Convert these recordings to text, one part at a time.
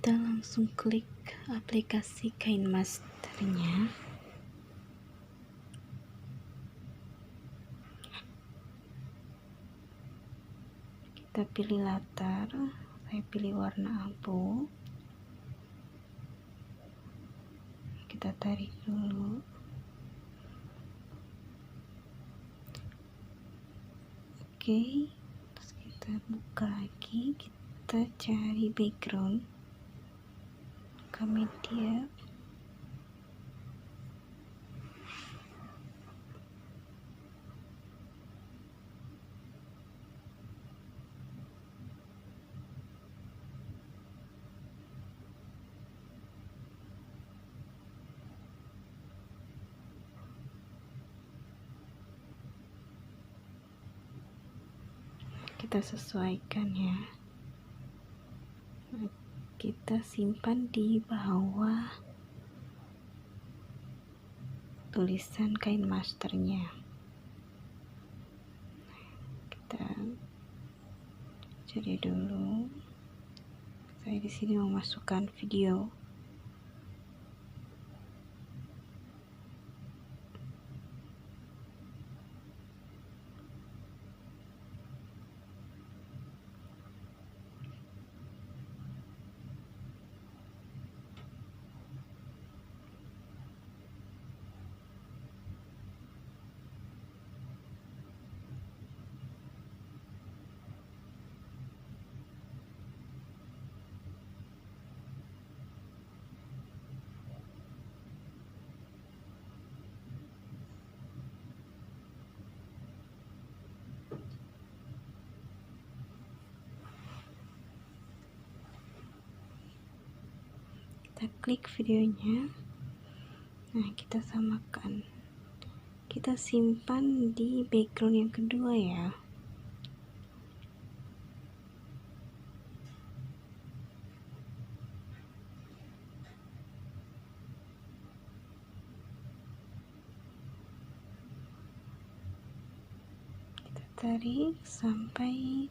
kita langsung klik aplikasi Kinemasternya. Kita pilih latar, saya pilih warna abu. Kita tarik dulu. Oke, terus kita buka lagi, kita cari background ke media. Kita sesuaikan ya. Kita simpan di bawah tulisan Kinemasternya. Kita cari dulu. Saya di sini memasukkan video. Kita klik videonya. Nah, kita samakan. Kita simpan di background yang kedua ya. Kita tarik sampai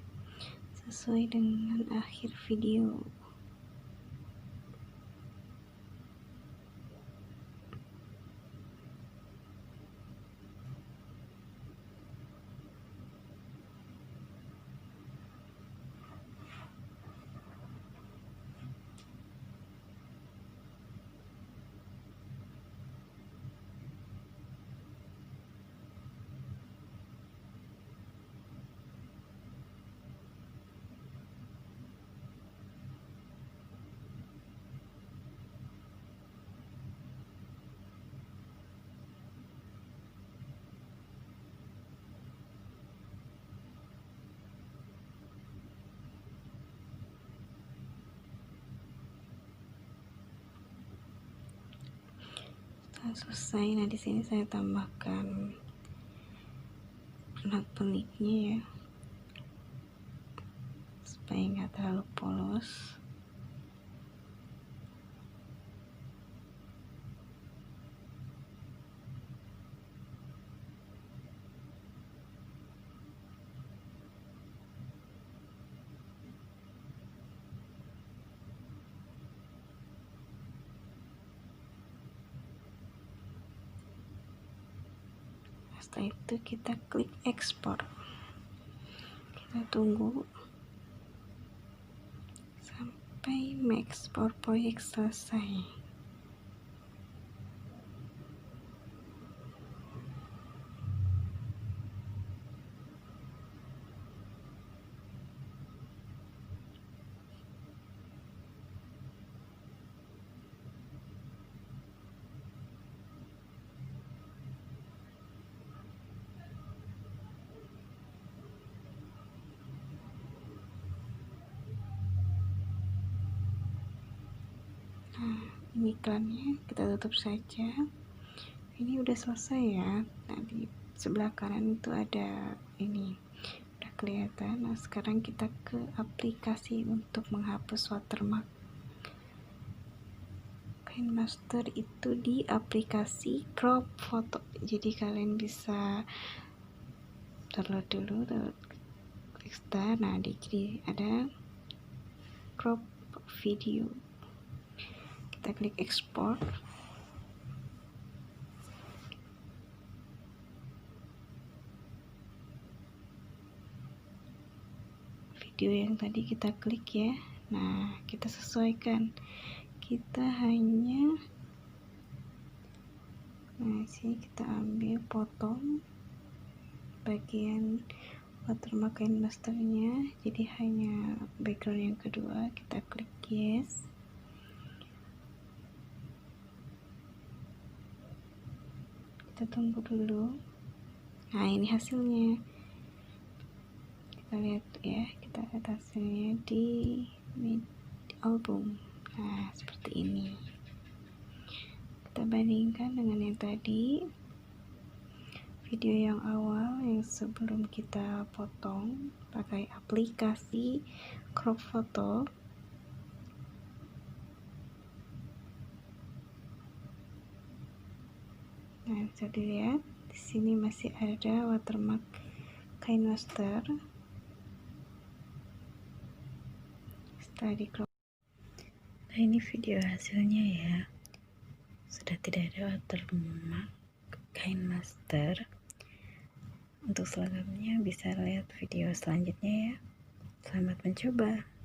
sesuai dengan akhir video. Selesai. Nah, di sini saya tambahkan pernak-perniknya ya, supaya nggak terlalu polos. Setelah itu kita klik ekspor. Kita tunggu sampai mengekspor proyek selesai. Nah, ini iklannya, kita tutup saja. Ini udah selesai ya. Nah, di sebelah kanan itu ada ini, udah kelihatan. Nah, sekarang kita ke aplikasi untuk menghapus watermark. Kinemaster itu di aplikasi crop foto, jadi kalian bisa download dulu, klik start. Nah, jadi ada crop video. kita klik ekspor. Video yang tadi kita klik ya. Nah, kita sesuaikan. Kita hanya sini kita ambil potong bagian watermark Kinemasternya, jadi hanya background yang kedua. Kita klik yes. Kita tunggu dulu. Nah, ini hasilnya. Kita lihat ya, kita lihat hasilnya di album. Nah, seperti ini. Kita bandingkan dengan yang tadi, video yang awal yang sebelum kita potong pakai aplikasi crop foto. Nah, bisa dilihat di sini masih ada watermark Kinemaster. Setelah di crop. Nah, ini video hasilnya ya. Sudah tidak ada watermark Kinemaster. Untuk selengkapnya bisa lihat video selanjutnya ya. Selamat mencoba.